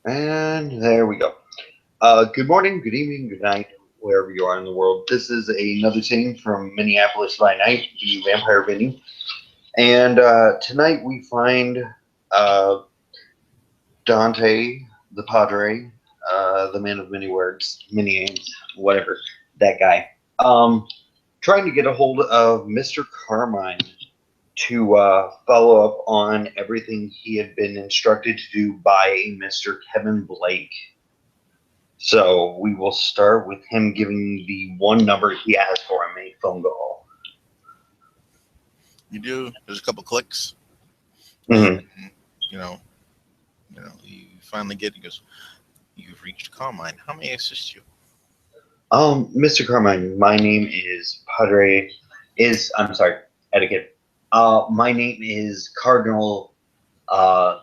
And there we go. Good morning, good evening, good night, wherever you are in the world. This is another scene from Minneapolis by Night, the vampire venue. And tonight we find uh, Dante, the Padre, the man of many words, many names, whatever, that guy, um, trying to get a hold of Mr. Carmine to follow up on everything he had been instructed to do by Mr. Kevin Blake. So we will start with him giving the one number he asked for him a phone call. You do. There's a couple clicks, and Mm-hmm. you know, you finally get. He goes, "You've reached Carmine. How may I assist you?" Mr. Carmine, my name is Padre. I'm sorry, etiquette. My name is Cardinal uh,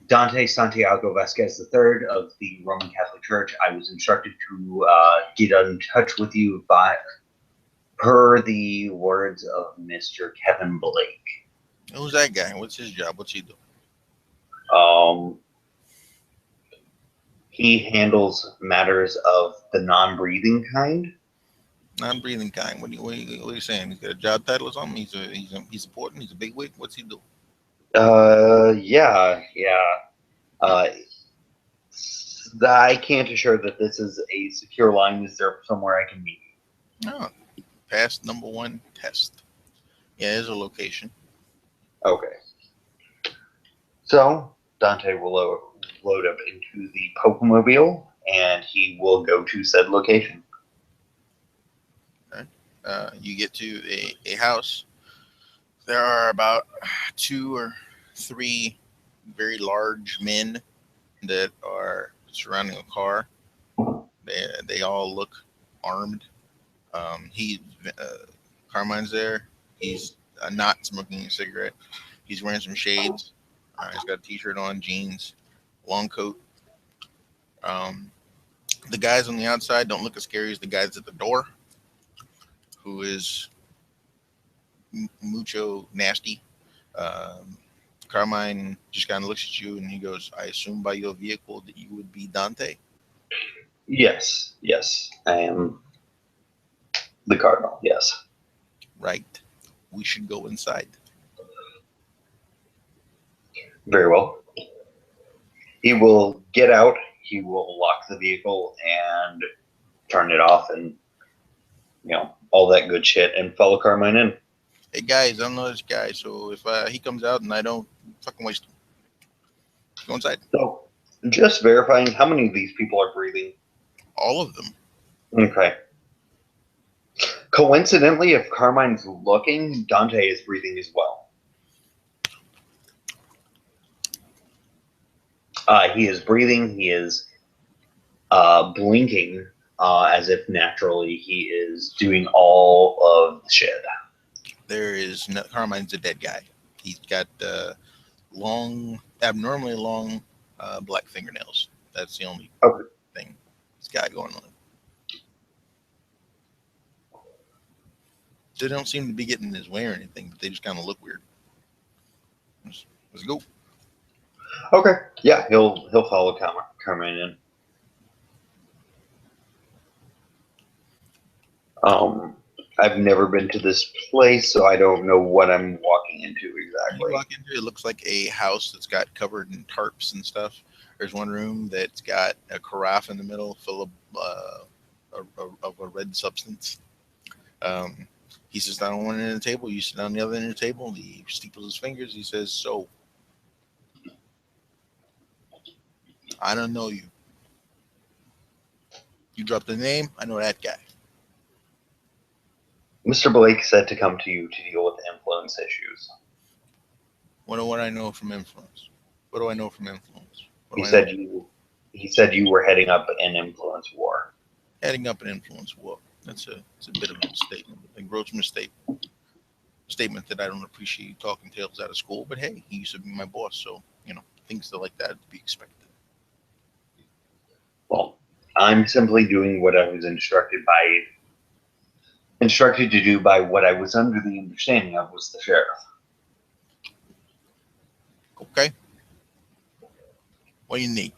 Dante Santiago Vasquez III of the Roman Catholic Church. I was instructed to get in touch with you by per the words of Mr. Kevin Blake. Who's that guy? What's his job? What's he do? Um, he handles matters of the non-breathing kind. Non-breathing kind. What are you saying? He's got a job title or something? He's important. He's a bigwig. What's he do? Yeah. Uh, I can't assure that this is a secure line. Is there somewhere I can meet No, passed number one test. Yeah, there's a location. you? Okay. So Dante will load up into the Pokemobile, and he will go to said location. Okay. You get to a house. There are about two or three very large men that are surrounding a car. They all look armed. He Carmine's there. He's not smoking a cigarette. He's wearing some shades. He's got a t-shirt on, jeans, long coat. Um, the guys on the outside don't look as scary as the guys at the door, who is mucho nasty. Um, Carmine just kind of looks at you and he goes, "I assume by your vehicle that you would be Dante, Yes, I am the Cardinal. Yes, right? We should go inside." very well. He will get out. He will lock the vehicle and turn it off, and all that good shit, and follow Carmine in. Hey guys, I don't know this guy, so if he comes out and I don't fucking waste him, go inside. So, just verifying how many of these people are breathing. All of them. Okay. Coincidentally, if Carmine's looking, Dante is breathing as well. He is breathing. He is blinking as if naturally he is doing all of the shit. There is no, Carmine's a dead guy. He's got long, abnormally long black fingernails. That's the only Okay. thing he's got going on. They don't seem to be getting in his way or anything, but they just kind of look weird. Let's go. Okay. Yeah, he'll follow Carmine in. Um, I've never been to this place, so I don't know what I'm walking into You exactly. walk into it, it looks like a house that's got covered in tarps and stuff. There's one room that's got a carafe in the middle full of a red substance. Um, he sits down on one end of the table. You sit down on the other end of the table. He steeples his fingers. He says, "So, I don't know you. You dropped the name. I know that guy. Mr. Blake said to come to you to deal with influence issues. What do I know from influence? What do I know from influence? What He do I know? said you he said you were heading up an influence war. Heading up an influence war. It's a bit of a statement, a gross mistake. Statement that I don't appreciate you talking tales out of school. But hey, he used to be my boss, so things that like that to be expected. Well, I'm simply doing what I was instructed to do by what I was under the understanding of was the sheriff. Okay, what do you need?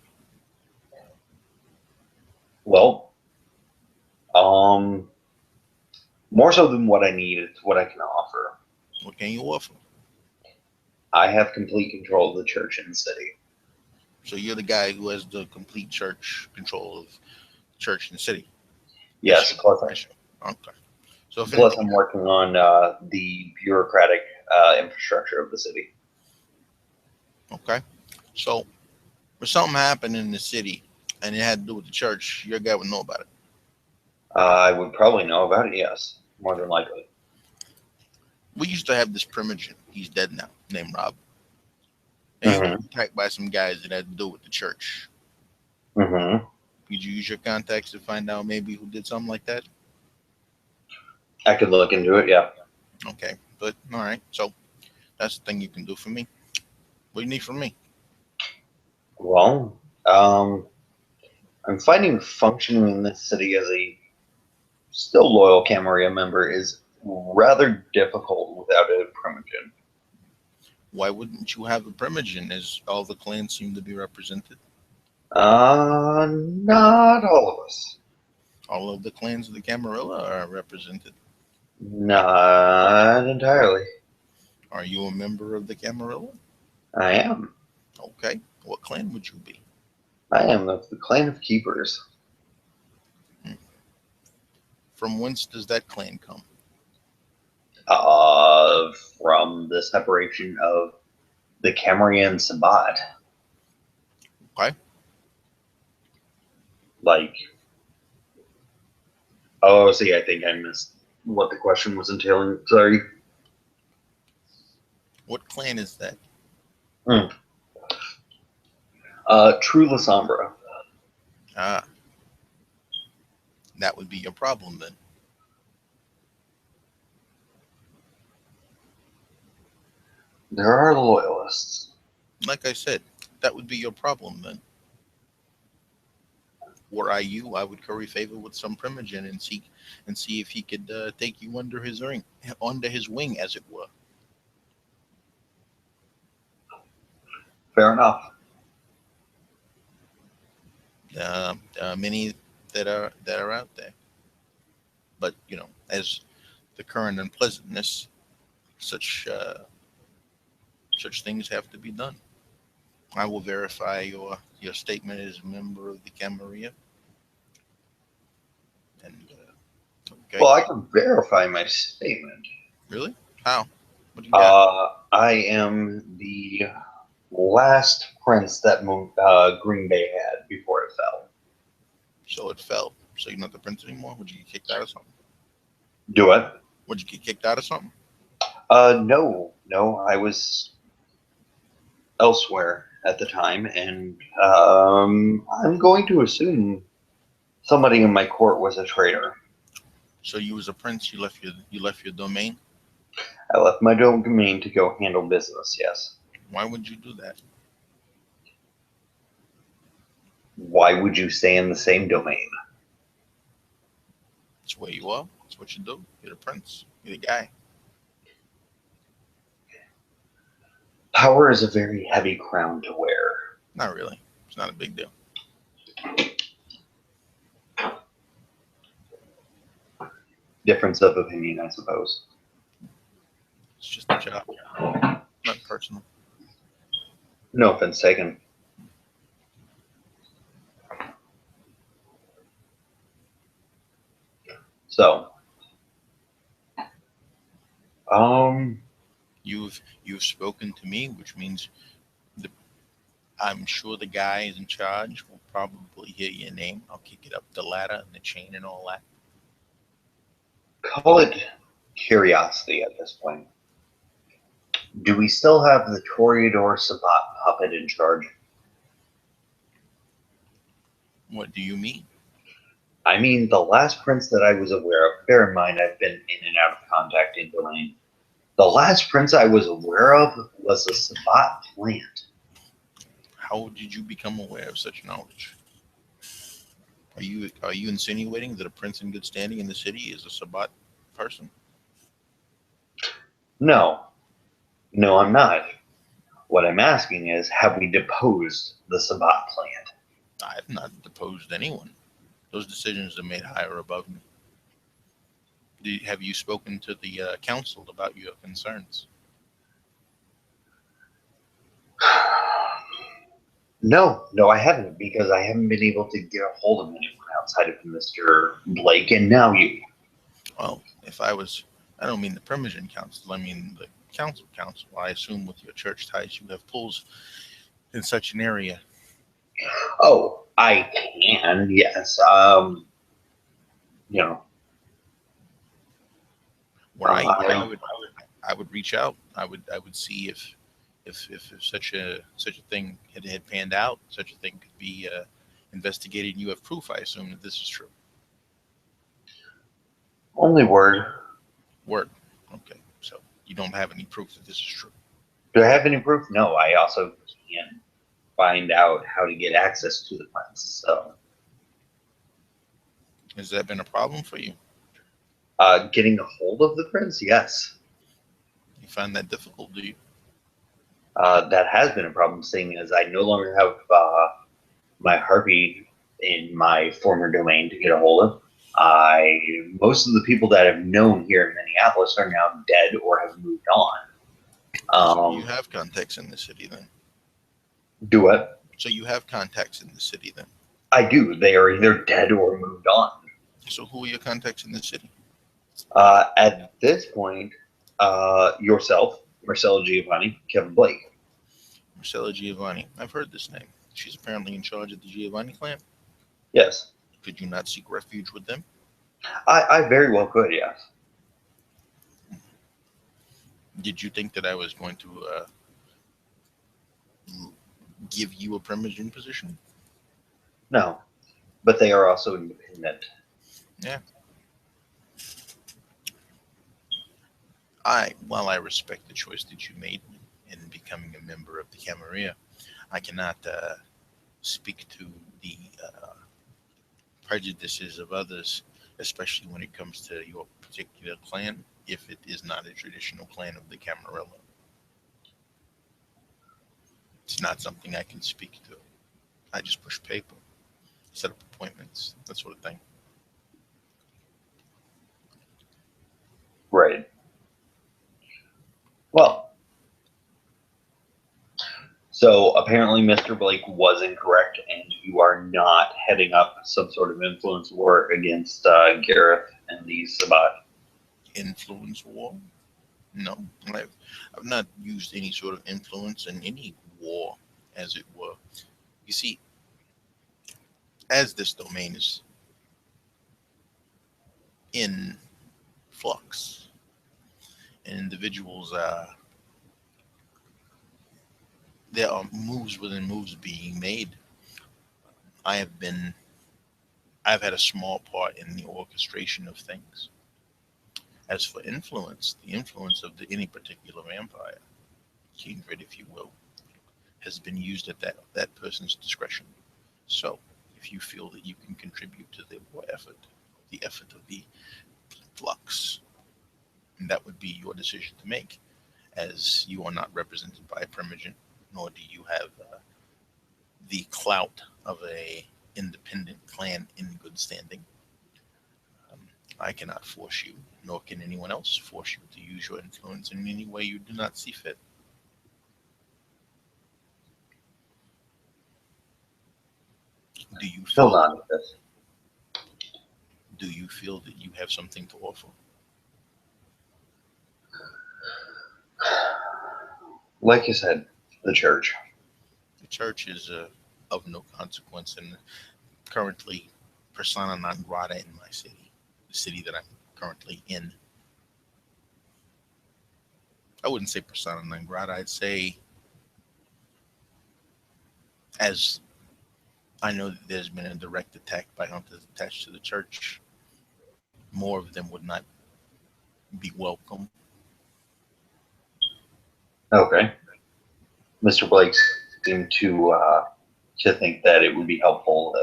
Well, um, more so than what I need, it's what I can offer. What can you offer? I have complete control of the church in the city. So you're the guy who has the complete church control of church in the city. That's Yes, you. plus That's you. Okay. So if plus anything, I'm working on the bureaucratic infrastructure of the city. okay. So if something happened in the city and it had to do with the church, your guy would know about it. I would probably know about it. Yes, more than likely. We used to have this primogen. He's dead now, named Rob. And he was Hmm. attacked by some guys that had to do with the church. Hmm. Did you use your contacts to find out maybe who did something like that? I could look into it. Yeah. Okay. But all right. So that's the thing you can do for me. What do you need from me? Well, I'm finding functioning in this city as a still loyal Camarilla member is rather difficult without a primogen. Why wouldn't you have a primogen as all the clans seem to be represented? Not all of us. All of the clans of the Camarilla are represented. Not entirely. Are you a member of the Camarilla? I am. Okay. What clan would you be? I am of the clan of keepers. Hmm. From whence does that clan come? From the separation of the Camarilla and Sabbat. Okay. Like, oh, see, I think I missed what the question was entailing. Sorry. What clan is that? Hmm. True Lasombra. Ah, that would be your problem then. There are the loyalists. Like I said, that would be your problem then. Were I you, I would curry favor with some primogen and see if he could take you under his wing, as it were. Fair enough. There are many that are out there, but as the current unpleasantness, such such things have to be done. I will verify your statement as a member of the Camarilla, and okay, Well, I can verify my statement. really? How? What do you got? I am the last prince that Green Bay had before it fell. So it fell. So you're not the prince anymore? Would you get kicked out of something? Do it? Would you get kicked out of something? No, no. I was elsewhere at the time, and I'm going to assume somebody in my court was a traitor. So you was a prince. You left your domain. I left my domain to go handle business. Yes. Why would you do that? Why would you stay in the same domain? It's where you are. It's what you do. You're the prince. You're the guy. Power is a very heavy crown to wear. Not really. It's not a big deal. Difference of opinion, I suppose. It's just a job. Not personal. No offense taken. So, um, You've spoken to me, which means the I'm sure the guy is in charge will probably hear your name. I'll kick it up the ladder and the chain and all that. call it curiosity at this point. Do we still have the Toreador Sabat puppet in charge? What do you mean? I mean, the last prince that I was aware of, bear in mind I've been in and out of contact in Delane. The last prince I was aware of was a Sabat plant. How did you become aware of such knowledge? Are you insinuating that a prince in good standing in the city is a Sabbat person? No, no, I'm not. What I'm asking is, have we deposed the Sabat plant? I have not deposed anyone. Those decisions are made higher above me. Have you spoken to the council about your concerns? No, I haven't because I haven't been able to get a hold of anyone outside of Mr. Blake and now you. Well, I don't mean the Primogen Council, I mean the council. I assume with your church ties, you have pulls in such an area. Oh, I can, yes. You know, Where I, I would reach out. I would see if such a thing had panned out, such a thing could be investigated. And you have proof. I assume that this is true. only word. Word. Okay. So you don't have any proof that this is true. Do I have any proof? No, I also can't find out how to get access to the plants. So, Has that been a problem for you? getting a hold of the prince, yes. You find that difficult, do you? That has been a problem, seeing as I no longer have my harpy in my former domain to get a hold of. Most of the people that I've known here in Minneapolis are now dead or have moved on. So you have contacts in the city then. Do what? So you have contacts in the city then. I do. They are either dead or moved on. So who are your contacts in the city? At this point, yourself, Marcella Giovanni, Kevin Blake. Marcella Giovanni. I've heard this name. She's apparently in charge of the Giovanni clan. Yes. Could you not seek refuge with them? I very well could, yes. Did you think that I was going to give you a primogen position? No. But they are also independent. Yeah. While I respect the choice that you made in becoming a member of the Camarilla, I cannot speak to the prejudices of others, especially when it comes to your particular clan, if it is not a traditional clan of the Camarilla. It's not something I can speak to. I just push paper, set up appointments, that sort of thing. Right. Well, so apparently Mr. Blake was incorrect, and you are not heading up some sort of influence war against Gareth and the Sabat. Influence war? No, I've not used any sort of influence in any war, as it were. You see, as this domain is in flux, and individuals there are moves within moves being made. I have been I've had a small part in the orchestration of things. As for influence, the influence of any particular vampire, kindred, if you will, has been used at that person's discretion. So, if you feel that you can contribute to the war effort, the effort of the flux, that would be your decision to make, as you are not represented by a primogen, nor do you have the clout of a independent clan in good standing. Um, I cannot force you, nor can anyone else force you to use your influence in any way you do not see fit. Do you Still feel not with this. do you feel that you have something to offer? Like you said, the church. The church is of no consequence and currently persona non grata in my city, the city that I'm currently in. I wouldn't say persona non grata. I'd say, as I know that there's been a direct attack by hunters attached to the church, more of them would not be welcome. Okay. Mr. Blake seemed to think that it would be helpful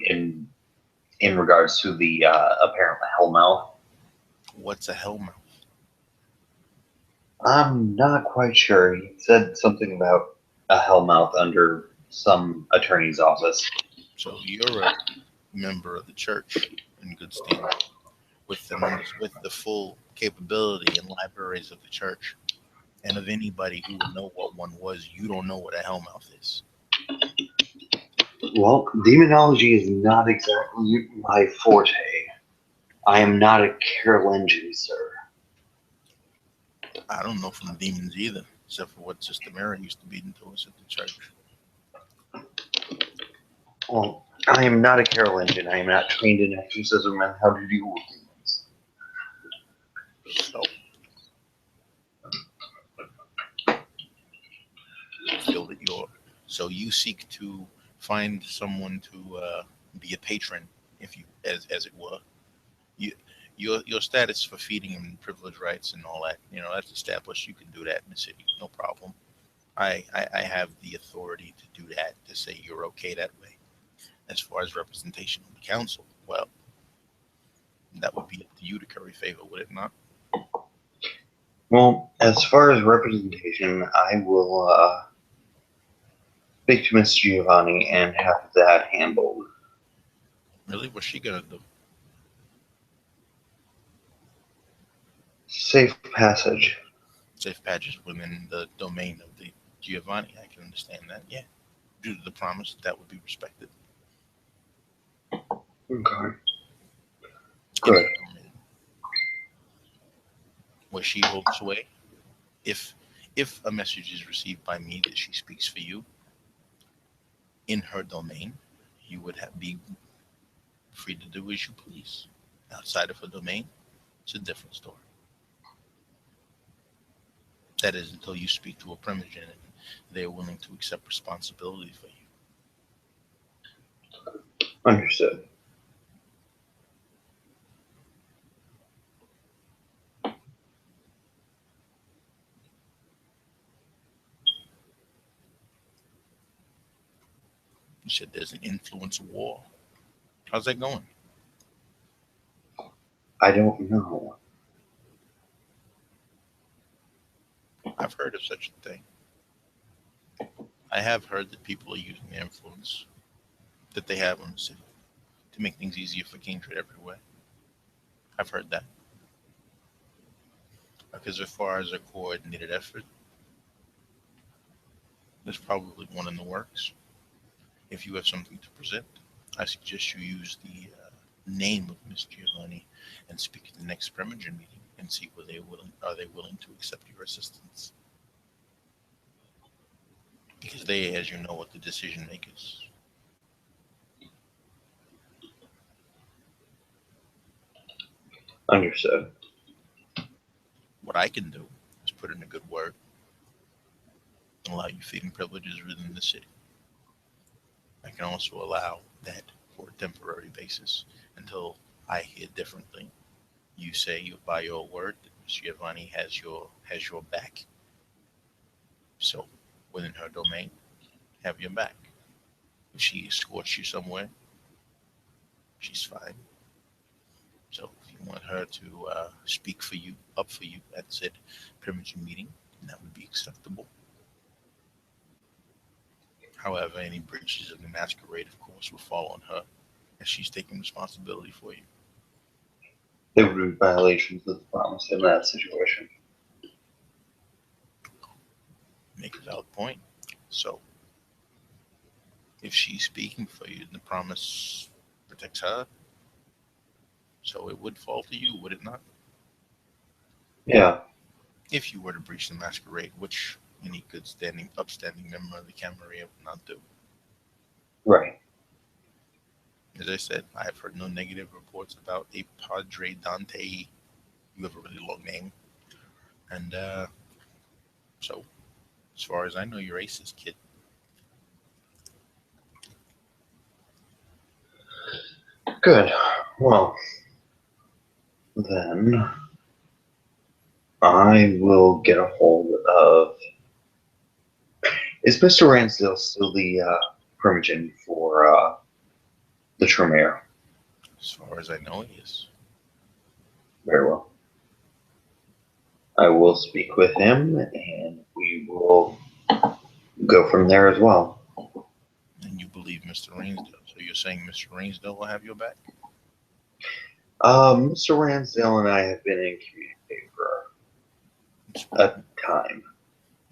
in in regards to the apparent hellmouth. What's a hellmouth? I'm not quite sure. He said something about a hellmouth under some attorney's office. So member of the church in good standing, with the full capability and libraries of the church and of anybody who would know what one was. You don't know what a hellmouth is. Well, demonology is not exactly my forte. I am not a Carolingian, sir. I don't know from demons either, except for what Sister Mary used to beat into us at the church. Well, I am not a Carolingian. I am not trained in exorcism and how to deal with demons. So you feel that you seek to find someone to be a patron, if you as it were. You your status for feeding and privilege rights and all that, that's established. You can do that in the city, no problem. I have the authority to do that, to say you're okay that way. As far as representation on the council, well, that would be up to you to curry favor, would it not? Well, as far as representation, I will speak to Miss Giovanni and have that handled. Really, what's she gonna do? Safe passage. Safe patches within the domain of the Giovanni. I can understand that. Yeah, due to the promise, that would be respected. Okay. In her Good. domain, where she holds sway. If if a message is received by me that she speaks for you in her domain, you would be free to do as you please. Outside of her domain, it's a different story. That is until you speak to a primogen and they're willing to accept responsibility for you. Understood. You said there's an influence war. How's that going? I don't know. I've heard of such a thing. I have heard that people are using the influence that they have on the city to make things easier for Kindred everywhere. I've heard that. Because as far as a coordinated effort, there's probably one in the works. If you have something to present, I suggest you use the name of Miss Giovanni and speak at the next Primogen meeting and see whether are they willing to accept your assistance. Because they, as you know, are the decision makers. Understood. What I can do is put in a good word and allow you feeding privileges within the city. I can also allow that for a temporary basis until I hear differently. You say you by your word that Miss Giovanni has your back. So within her domain, have your back. If she escorts you somewhere, she's fine. So if you want her to speak for you, up for you at said primitive meeting, that would be acceptable. However, any breaches of the masquerade, of course, will fall on her, as she's taking responsibility for you. There would be violations of the promise in that situation. Make a valid point. So if she's speaking for you, the promise protects her. So it would fall to you, would it not? Yeah. If you were to breach the masquerade, which any good upstanding member of the Camarilla would not do. Right. As I said, I have heard no negative reports about a Padre Dante. You have a really long name. And so, as far as I know, you're aces, kid. Good. Well, then I will get a hold of. Is Mr. Ransdale still the primogen for the Tremere? As far as I know, he is. Very well. I will speak with him and we will go from there as well. And You believe Mr. Rainsdale, so you're saying Mr. Rainsdale will have your back? Mr. Ransdale and I have been in communication for a time.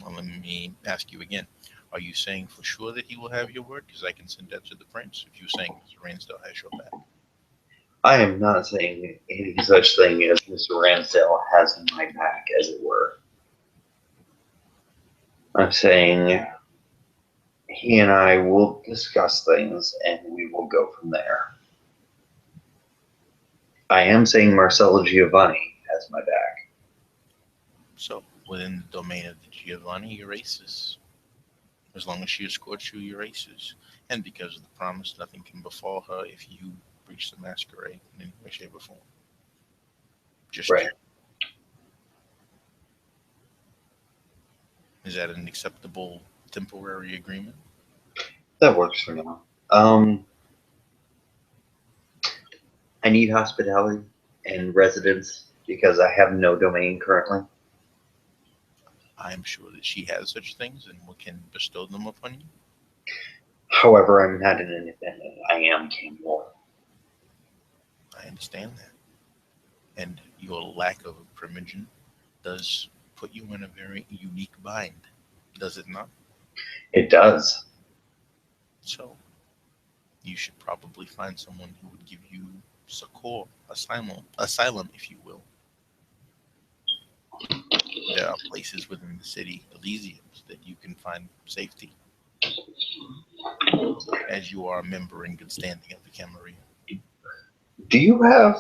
Well, let me ask you again. Are you saying for sure that he will have your word? Because I can send that to the prince if you're saying Mr. Rainsdale has your back. I am not saying any such thing as Mr. Ransdale has my back, as it were. I'm saying he and I will discuss things and we will go from there. I am saying Marcella Giovanni has my back. So, within the domain of the Giovanni, you're aces. As long as she escorts you, you're aces. And because of the promise, nothing can befall her if you breach the masquerade in any way, shape, or form. Just Right. you. Is that an acceptable temporary agreement? That works for now. I need hospitality and residence because I have no domain currently. I am sure that she has such things and can bestow them upon you. However, I'm not an independent. I am capable. I understand that. And your lack of a primogen does put you in a very unique bind, does it not? It does. So you should probably find someone who would give you succor, asylum, if you will. There are places within the city, Elysiums, that you can find safety, as you are a member in good standing of the Camarilla. Do you have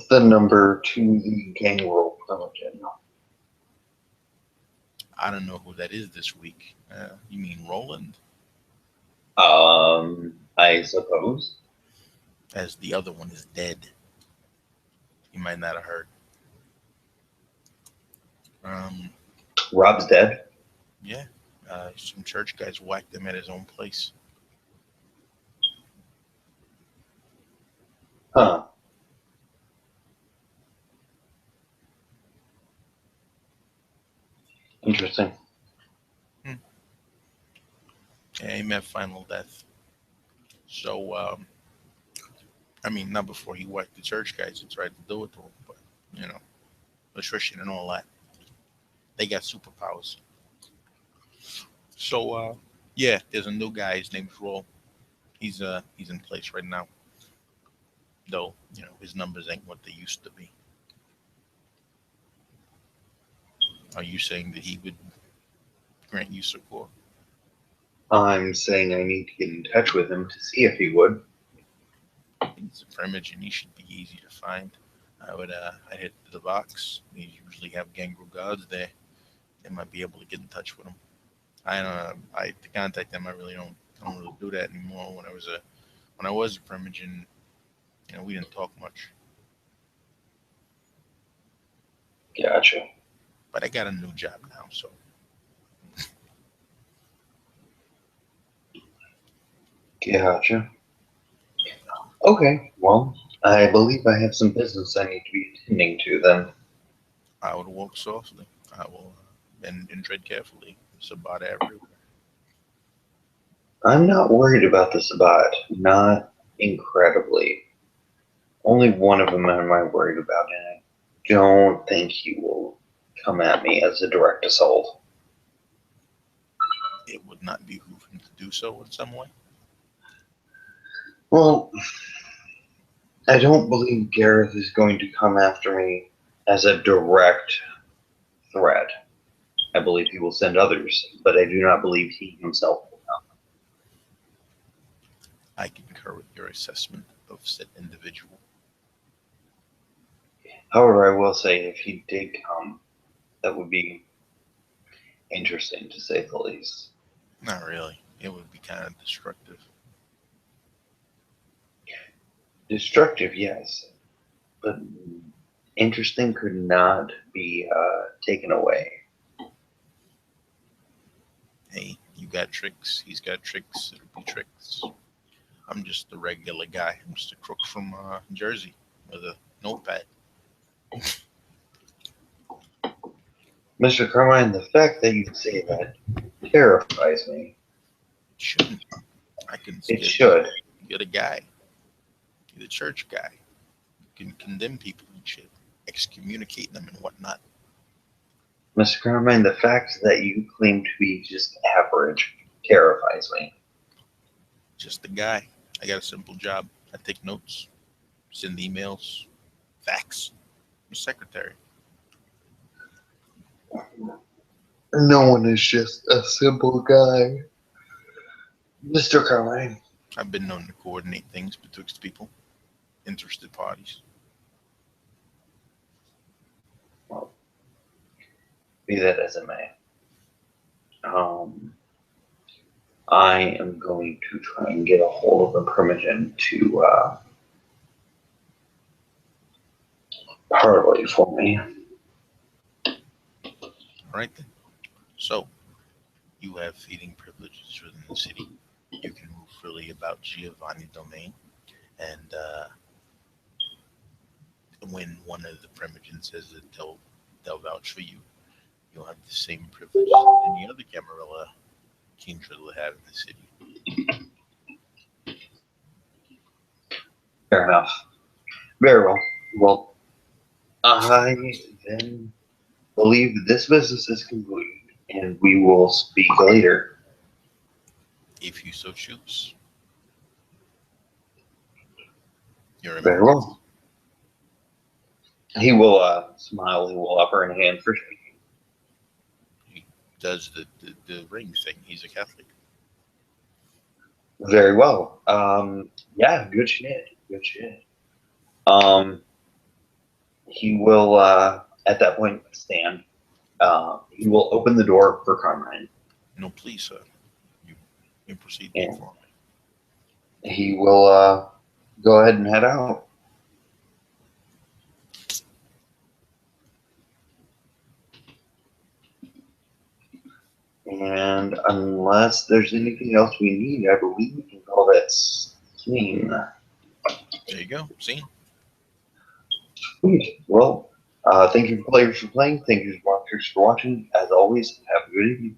the number to the gang world primogen? I don't know who that is this week. You mean Roland? I suppose. As the other one is dead. You might not have heard. Um, Rob's dead. yeah, some church guys whacked him at his own place. Huh. Interesting. Hmm. Yeah, he met final death. So, I mean, not before he whacked the church guys who tried to do it to him, but, you know, attrition and all that. They got superpowers. So, yeah, there's a new guy. His name's Roll. He's in place right now. Though, you know, his numbers ain't what they used to be. Are you saying that he would grant you support? I'm saying I need to get in touch with him to see if he would. He's a primage and he should be easy to find. I'd hit the box. They usually have gangrel guards there. They might be able to get in touch with him. I don't know. I to contact them. I really don't really do that anymore. When I was a primage, and you know, we didn't talk much. Gotcha. But I got a new job now, so Gotcha. Okay, well, I believe I have some business I need to be attending to then. I would walk softly. I will and tread carefully. It's about everywhere. I'm not worried about the Sabbat. Not incredibly. Only one of them am I worried about, and I don't think he will come at me as a direct assault. It would not behoove him to do so in some way. Well, I don't believe Gareth is going to come after me as a direct threat. I believe he will send others, but I do not believe he himself will come. I concur with your assessment of said individual. However, I will say if he did come, that would be interesting to say the least. Not really. It would be kind of destructive. Destructive, yes, but interesting could not be taken away. Hey, you got tricks. He's got tricks. It'll be tricks. I'm just a regular guy. I'm just a crook from Jersey with a notepad. Mr. Carmine, the fact that you say that terrifies me. Shouldn't. I can It get should. a guy, get a church guy, who can condemn people and shit, excommunicate them and whatnot. Mr. Carmine, the fact that you claim to be just average terrifies me. Just a guy. I got a simple job. I take notes, send emails, fax. I'm a secretary. No one is just a simple guy. Mr. Carmine. I've been known to coordinate things betwixt people, interested parties. Well, be that as it may. Um, I am going to try and get a hold of a permission to parlay for me. All right then. So, you have feeding privileges within the city. You can move freely about Giovanni domain, and when one of the Primogens says that they'll vouch for you, you'll have the same privileges that any other Camarilla Kingdra will have in the city. Fair enough. Very well. Well, I then believe this business is concluded, and we will speak later. If you so choose. Your Very Eminence. well. He will smile. He will offer a hand for shaking. He does the ring thing. He's a Catholic. Very well. Yeah, good shit. Good shit. Um, he will at that point stand. He will open the door for Carmine, No, please, sir. You proceed and for me. he will go ahead and head out. And unless there's anything else we need, I believe we can call that scene. There you go. Scene. Sweet. Well, thank you players for playing. Thank you watchers for watching. As always, have a good evening.